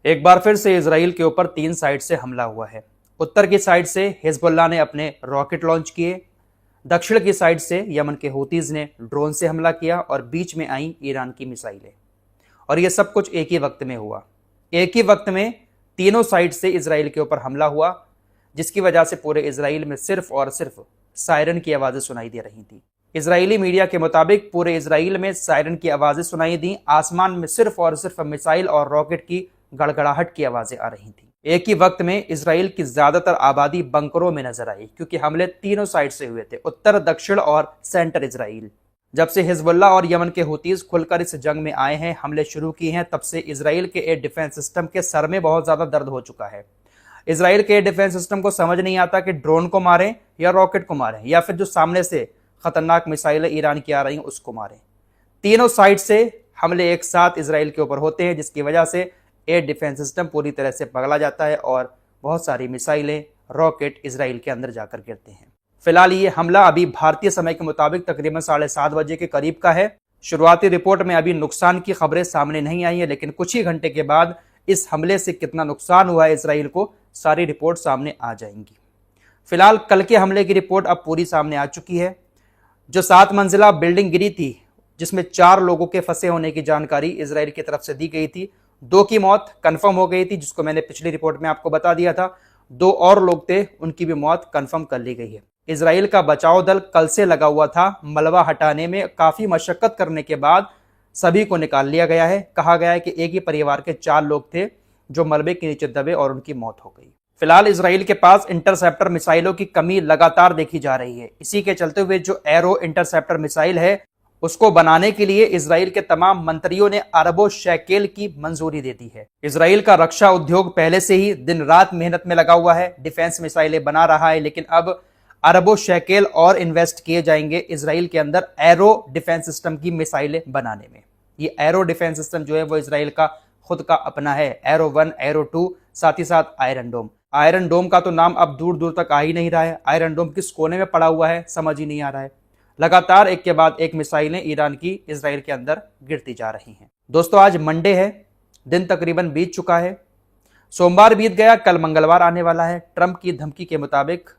एक बार फिर से इसराइल के ऊपर 3 साइड से हमला हुआ है। उत्तर की साइड से हिजबुल्लाह ने अपने रॉकेट लॉन्च किए, दक्षिण की साइड से यमन के हूतीज ने ड्रोन से हमला किया और बीच में आई ईरान की मिसाइलें। और यह सब कुछ एक ही वक्त में हुआ। एक ही वक्त में तीनों साइड से इसराइल के ऊपर हमला हुआ, जिसकी वजह से पूरे इसराइल में सिर्फ और सिर्फ सायरन की आवाजें सुनाई दे रही थी। इजरायली मीडिया के मुताबिक पूरे इसराइल में सायरन की आवाजें सुनाई दी। आसमान में सिर्फ और सिर्फ मिसाइल और रॉकेट की गड़गड़ाहट की आवाजें आ रही थी। एक ही वक्त में इसराइल की ज्यादातर आबादी बंकरों में नजर आई, क्योंकि हमले तीनों साइड से हुए थे, उत्तर, दक्षिण और सेंटर इसराइल। जब से हिजबुल्लाह और यमन के हुतीज खुलकर इस जंग में आए हैं, हमले शुरू किए हैं, तब से इसराइल के एयर डिफेंस सिस्टम के सर में बहुत ज्यादा दर्द हो चुका है। इसराइल के एयर डिफेंस सिस्टम को समझ नहीं आता कि ड्रोन को मारें या रॉकेट को मारें, या फिर जो सामने से खतरनाक मिसाइलें ईरान की आ रही हैं उसको मारें। तीनों साइड से हमले एक साथ इसराइल के ऊपर होते हैं, जिसकी वजह से एयर डिफेंस सिस्टम पूरी तरह से पगला जाता है और बहुत सारी मिसाइलें, रॉकेट इसराइल के अंदर जाकर गिरते हैं। फिलहाल ये हमला अभी भारतीय समय के मुताबिक तकरीबन 7:30 बजे के करीब का है। शुरुआती रिपोर्ट में अभी नुकसान की खबरें सामने नहीं आई है, लेकिन कुछ ही घंटे के बाद इस हमले से कितना नुकसान हुआ है इसराइल को, सारी रिपोर्ट सामने आ जाएंगी। फिलहाल कल के हमले की रिपोर्ट अब पूरी सामने आ चुकी है। जो 7 मंजिला बिल्डिंग गिरी थी, जिसमें 4 लोगों के फंसे होने की जानकारी इसराइल की तरफ से दी गई थी। 2 की मौत कंफर्म हो गई थी, जिसको मैंने पिछली रिपोर्ट में आपको बता दिया था। 2 और लोग थे, उनकी भी मौत कंफर्म कर ली गई है। इसराइल का बचाव दल कल से लगा हुआ था। मलबा हटाने में काफी मशक्कत करने के बाद सभी को निकाल लिया गया है। कहा गया है कि एक ही परिवार के 4 लोग थे जो मलबे के नीचे दबे और उनकी मौत हो गई। फिलहाल इसराइल के पास इंटरसेप्टर मिसाइलों की कमी लगातार देखी जा रही है। इसी के चलते हुए जो एरो इंटरसेप्टर मिसाइल है, उसको बनाने के लिए इसराइल के तमाम मंत्रियों ने अरबों शेकेल की मंजूरी दे दी है। इसराइल का रक्षा उद्योग पहले से ही दिन रात मेहनत में लगा हुआ है, डिफेंस मिसाइलें बना रहा है, लेकिन अब अरबों शेकेल और इन्वेस्ट किए जाएंगे इसराइल के अंदर एरो डिफेंस सिस्टम की मिसाइलें बनाने में। ये एरो डिफेंस सिस्टम जो है वो इसराइल का खुद का अपना है। एरो 1, एरो 2, साथ ही साथ आयरन डोम। आयरन डोम का तो नाम अब दूर दूर तक आ ही नहीं रहा है। आयरन डोम किस कोने में पड़ा हुआ है समझ ही नहीं आ रहा है। लगातार एक के बाद एक मिसाइलें ईरान की इसराइल के अंदर गिरती जा रही हैं। दोस्तों, आज मंडे है, दिन तकरीबन बीत चुका है। सोमवार बीत गया, कल मंगलवार आने वाला है। ट्रंप की धमकी के मुताबिक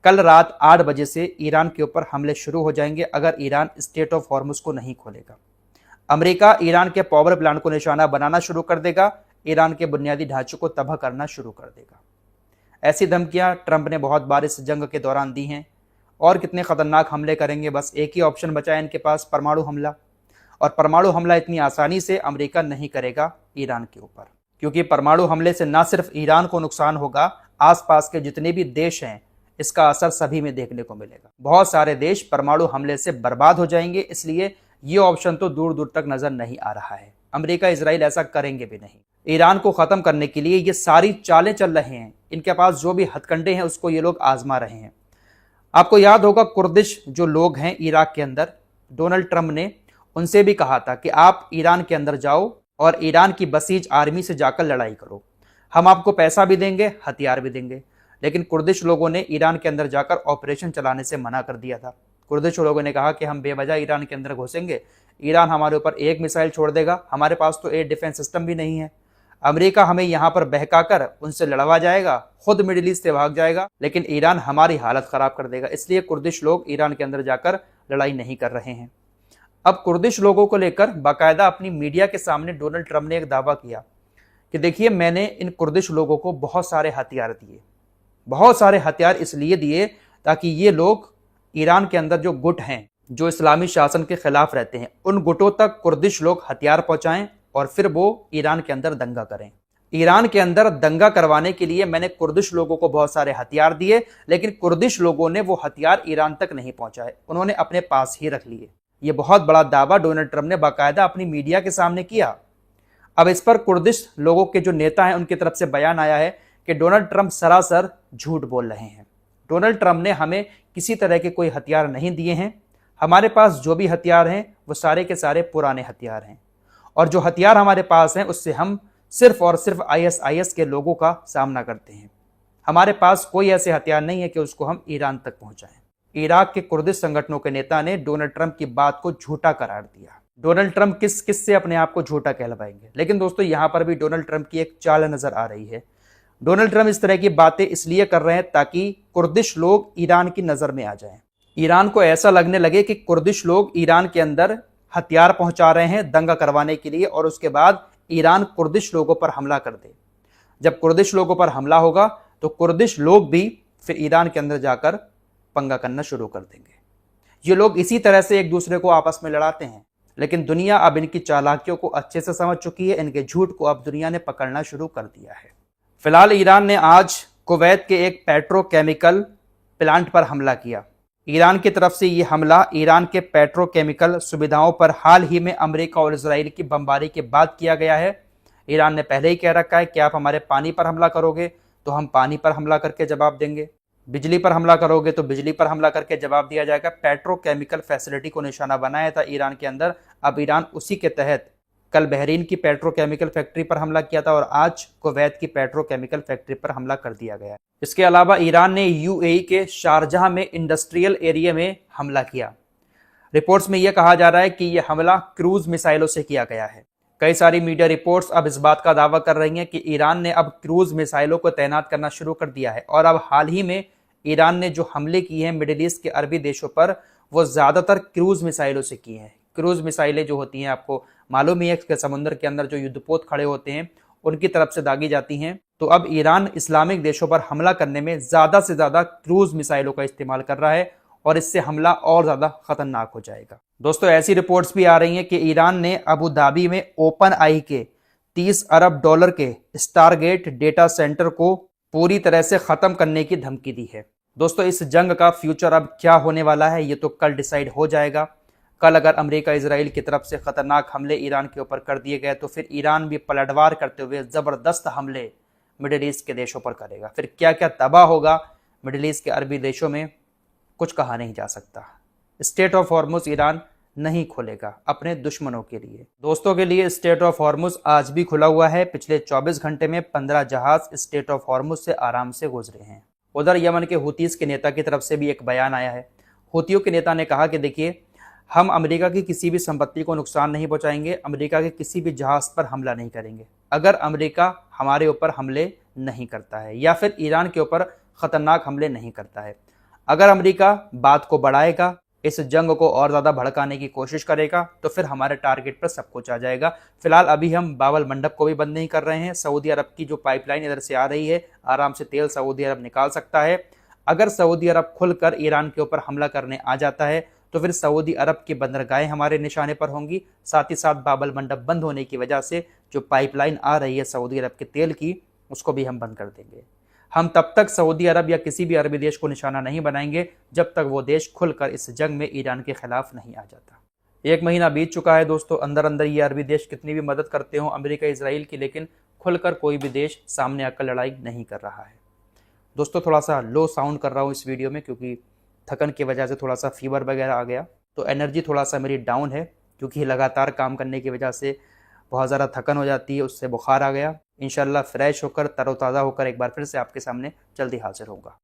कल रात 8 बजे से ईरान के ऊपर हमले शुरू हो जाएंगे, अगर ईरान स्टेट ऑफ हॉर्मुज को नहीं खोलेगा। अमेरिका ईरान के पावर प्लांट को निशाना बनाना शुरू कर देगा, ईरान के बुनियादी ढांचे को तबाह करना शुरू कर देगा। ऐसी धमकियां ट्रंप ने बहुत बार इस जंग के दौरान दी हैं। और कितने खतरनाक हमले करेंगे, बस एक ही ऑप्शन बचा है इनके पास, परमाणु हमला। और परमाणु हमला इतनी आसानी से अमेरिका नहीं करेगा ईरान के ऊपर, क्योंकि परमाणु हमले से न सिर्फ ईरान को नुकसान होगा, आसपास के जितने भी देश हैं इसका असर सभी में देखने को मिलेगा। बहुत सारे देश परमाणु हमले से बर्बाद हो जाएंगे, इसलिए ये ऑप्शन तो दूर दूर तक नजर नहीं आ रहा है। अमेरिका, इजराइल ऐसा करेंगे भी नहीं। ईरान को खत्म करने के लिए ये सारी चालें चल रहे हैं। इनके पास जो भी हथकंडे हैं उसको ये लोग आजमा रहे हैं। आपको याद होगा, कुर्दिश जो लोग हैं इराक के अंदर, डोनाल्ड ट्रंप ने उनसे भी कहा था कि आप ईरान के अंदर जाओ और ईरान की बसीज आर्मी से जाकर लड़ाई करो, हम आपको पैसा भी देंगे, हथियार भी देंगे। लेकिन कुर्दिश लोगों ने ईरान के अंदर जाकर ऑपरेशन चलाने से मना कर दिया था। कुर्दिश लोगों ने कहा कि हम बेवजह ईरान के अंदर घुसेंगे, ईरान हमारे ऊपर एक मिसाइल छोड़ देगा, हमारे पास तो एयर डिफेंस सिस्टम भी नहीं है। अमेरिका हमें यहां पर बहकाकर उनसे लड़वा जाएगा, खुद मिडिल ईस्ट से भाग जाएगा, लेकिन ईरान हमारी हालत खराब कर देगा। इसलिए कुर्दिश लोग ईरान के अंदर जाकर लड़ाई नहीं कर रहे हैं। अब कुर्दिश लोगों को लेकर बाकायदा अपनी मीडिया के सामने डोनाल्ड ट्रंप ने एक दावा किया कि देखिए, मैंने इन कुर्दिश लोगों को बहुत सारे हथियार दिए। बहुत सारे हथियार इसलिए दिए ताकि ये लोग ईरान के अंदर जो गुट हैं, जो इस्लामी शासन के खिलाफ रहते हैं, उन गुटों तक कुर्दिश लोग हथियार पहुंचाएं और फिर वो ईरान के अंदर दंगा करें। ईरान के अंदर दंगा करवाने के लिए मैंने कुर्दिश लोगों को बहुत सारे हथियार दिए, लेकिन कुर्दिश लोगों ने वो हथियार ईरान तक नहीं पहुंचाए, उन्होंने अपने पास ही रख लिए। ये बहुत बड़ा दावा डोनाल्ड ट्रंप ने बाकायदा अपनी मीडिया के सामने किया। अब इस पर कुर्दिश लोगों के जो नेता हैं उनकी तरफ से बयान आया है कि डोनाल्ड ट्रंप सरासर झूठ बोल रहे हैं। डोनाल्ड ट्रंप ने हमें किसी तरह के कोई हथियार नहीं दिए हैं। हमारे पास जो भी हथियार हैं वो सारे के सारे पुराने हथियार हैं, और जो हथियार हमारे पास हैं उससे हम सिर्फ और सिर्फ आईएसआईएस के लोगों का सामना करते हैं। हमारे पास कोई ऐसे हथियार नहीं है कि उसको हम ईरान तक पहुंचाएं। इराक के कुर्दिश संगठनों के नेता ने डोनाल्ड ट्रंप की बात को झूठा करार दिया। डोनाल्ड ट्रंप किस से अपने आप को झूठा कहलवाएंगे। लेकिन दोस्तों यहां पर भी डोनाल्ड ट्रंप की एक चाल नजर आ रही है। डोनाल्ड ट्रंप इस तरह की बातें इसलिए कर रहे हैं ताकि कुर्दिश लोग ईरान की नजर में आ जाएं। ईरान को ऐसा लगने लगे कि कुर्दिश लोग ईरान के अंदर हथियार पहुंचा रहे हैं दंगा करवाने के लिए, और उसके बाद ईरान कुर्दिश लोगों पर हमला कर दे। जब कुर्दिश लोगों पर हमला होगा तो कुर्दिश लोग भी फिर ईरान के अंदर जाकर पंगा करना शुरू कर देंगे। ये लोग इसी तरह से एक दूसरे को आपस में लड़ाते हैं, लेकिन दुनिया अब इनकी चालाकियों को अच्छे से समझ चुकी है। इनके झूठ को अब दुनिया ने पकड़ना शुरू कर दिया है। फिलहाल ईरान ने आज कुवैत के एक पेट्रोकेमिकल प्लांट पर हमला किया। ईरान की तरफ से यह हमला ईरान के पेट्रोकेमिकल सुविधाओं पर हाल ही में अमेरिका और इजराइल की बमबारी के बाद किया गया है। ईरान ने पहले ही कह रखा है कि आप हमारे पानी पर हमला करोगे तो हम पानी पर हमला करके जवाब देंगे, बिजली पर हमला करोगे तो बिजली पर हमला करके जवाब दिया जाएगा। पेट्रोकेमिकल फैसिलिटी को निशाना बनाया था ईरान के अंदर। अब ईरान उसी के तहत कल बहरीन की पेट्रोकेमिकल फैक्ट्री पर हमला किया था और आज कुवैत की पेट्रोकेमिकल फैक्ट्री पर हमला कर दिया गया। इसके अलावा ईरान ने यूएई के शारजाह में इंडस्ट्रियल एरिया में हमला किया। रिपोर्ट्स में यह कहा जा रहा है कि यह हमला क्रूज मिसाइलों से किया गया है। कई सारी मीडिया रिपोर्ट्स अब इस बात का दावा कर रही हैं कि ईरान ने अब क्रूज मिसाइलों को तैनात करना शुरू कर दिया है, और अब हाल ही में ईरान ने जो हमले किए हैं मिडिल ईस्ट के अरबी देशों पर, वो ज्यादातर क्रूज मिसाइलों से किए हैं। क्रूज मिसाइलें जो होती हैं, आपको मालूम ही है कि समुद्र के अंदर जो युद्धपोत खड़े होते हैं उनकी तरफ से दागी जाती हैं। तो अब ईरान इस्लामिक देशों पर हमला करने में ज्यादा से ज्यादा क्रूज मिसाइलों का इस्तेमाल कर रहा है, और इससे हमला और ज्यादा खतरनाक हो जाएगा। दोस्तों ऐसी रिपोर्ट्स भी आ रही हैं कि ईरान ने अबू धाबी में ओपन आई के 30 अरब डॉलर के स्टारगेट डेटा सेंटर को पूरी तरह से खत्म करने की धमकी दी है। दोस्तों इस जंग का फ्यूचर अब क्या होने वाला है ये तो कल डिसाइड हो जाएगा। कल अगर अमेरिका इजराइल की तरफ से खतरनाक हमले ईरान के ऊपर कर दिए गए तो फिर ईरान भी पलटवार करते हुए जबरदस्त हमले मिडिल ईस्ट के देशों पर करेगा। फिर क्या क्या तबाह होगा मिडिल ईस्ट के अरबी देशों में, कुछ कहा नहीं जा सकता। स्टेट ऑफ हॉर्मुज ईरान नहीं खोलेगा अपने दुश्मनों के लिए। दोस्तों के लिए स्टेट ऑफ हॉर्मुज आज भी खुला हुआ है। पिछले 24 घंटे में 15 जहाज स्टेट ऑफ हॉर्मुज से आराम से गुजरे हैं। उधर यमन के हुतीस के नेता की तरफ से भी एक बयान आया है। हुतियों के नेता ने कहा कि देखिए, हम अमेरिका की किसी भी संपत्ति को नुकसान नहीं पहुंचाएंगे, अमेरिका के किसी भी जहाज पर हमला नहीं करेंगे अगर अमेरिका हमारे ऊपर हमले नहीं करता है या फिर ईरान के ऊपर खतरनाक हमले नहीं करता है। अगर अमेरिका बात को बढ़ाएगा, इस जंग को और ज्यादा भड़काने की कोशिश करेगा, तो फिर हमारे टारगेट पर सब कुछ आ जाएगा। फिलहाल अभी हम बाबल मंडप को भी बंद नहीं कर रहे हैं। सऊदी अरब की जो पाइपलाइन इधर से आ रही है, आराम से तेल सऊदी अरब निकाल सकता है। अगर सऊदी अरब खुलकर ईरान के ऊपर हमला करने आ जाता है तो फिर सऊदी अरब की बंदरगाहें हमारे निशाने पर होंगी। साथ ही साथ बाबल मंडप बंद होने की वजह से जो पाइपलाइन आ रही है सऊदी अरब के तेल की, उसको भी हम बंद कर देंगे। हम तब तक सऊदी अरब या किसी भी अरबी देश को निशाना नहीं बनाएंगे जब तक वो देश खुलकर इस जंग में ईरान के खिलाफ नहीं आ जाता। 1 महीना बीत चुका है दोस्तों, अंदर अंदर ये अरबी देश कितनी भी मदद करते हो अमेरिका इजराइल की, लेकिन खुलकर कोई भी देश सामने आकर लड़ाई नहीं कर रहा है। दोस्तों थोड़ा सा लो साउंड कर रहा हूँ इस वीडियो में क्योंकि थकन की वजह से थोड़ा सा फीवर वगैरह आ गया, तो एनर्जी थोड़ा सा मेरी डाउन है क्योंकि लगातार काम करने की वजह से बहुत ज़्यादा थकन हो जाती है, उससे बुखार आ गया। इंशाल्लाह फ्रेश होकर तरोताज़ा होकर एक बार फिर से आपके सामने जल्दी हाजिर होगा।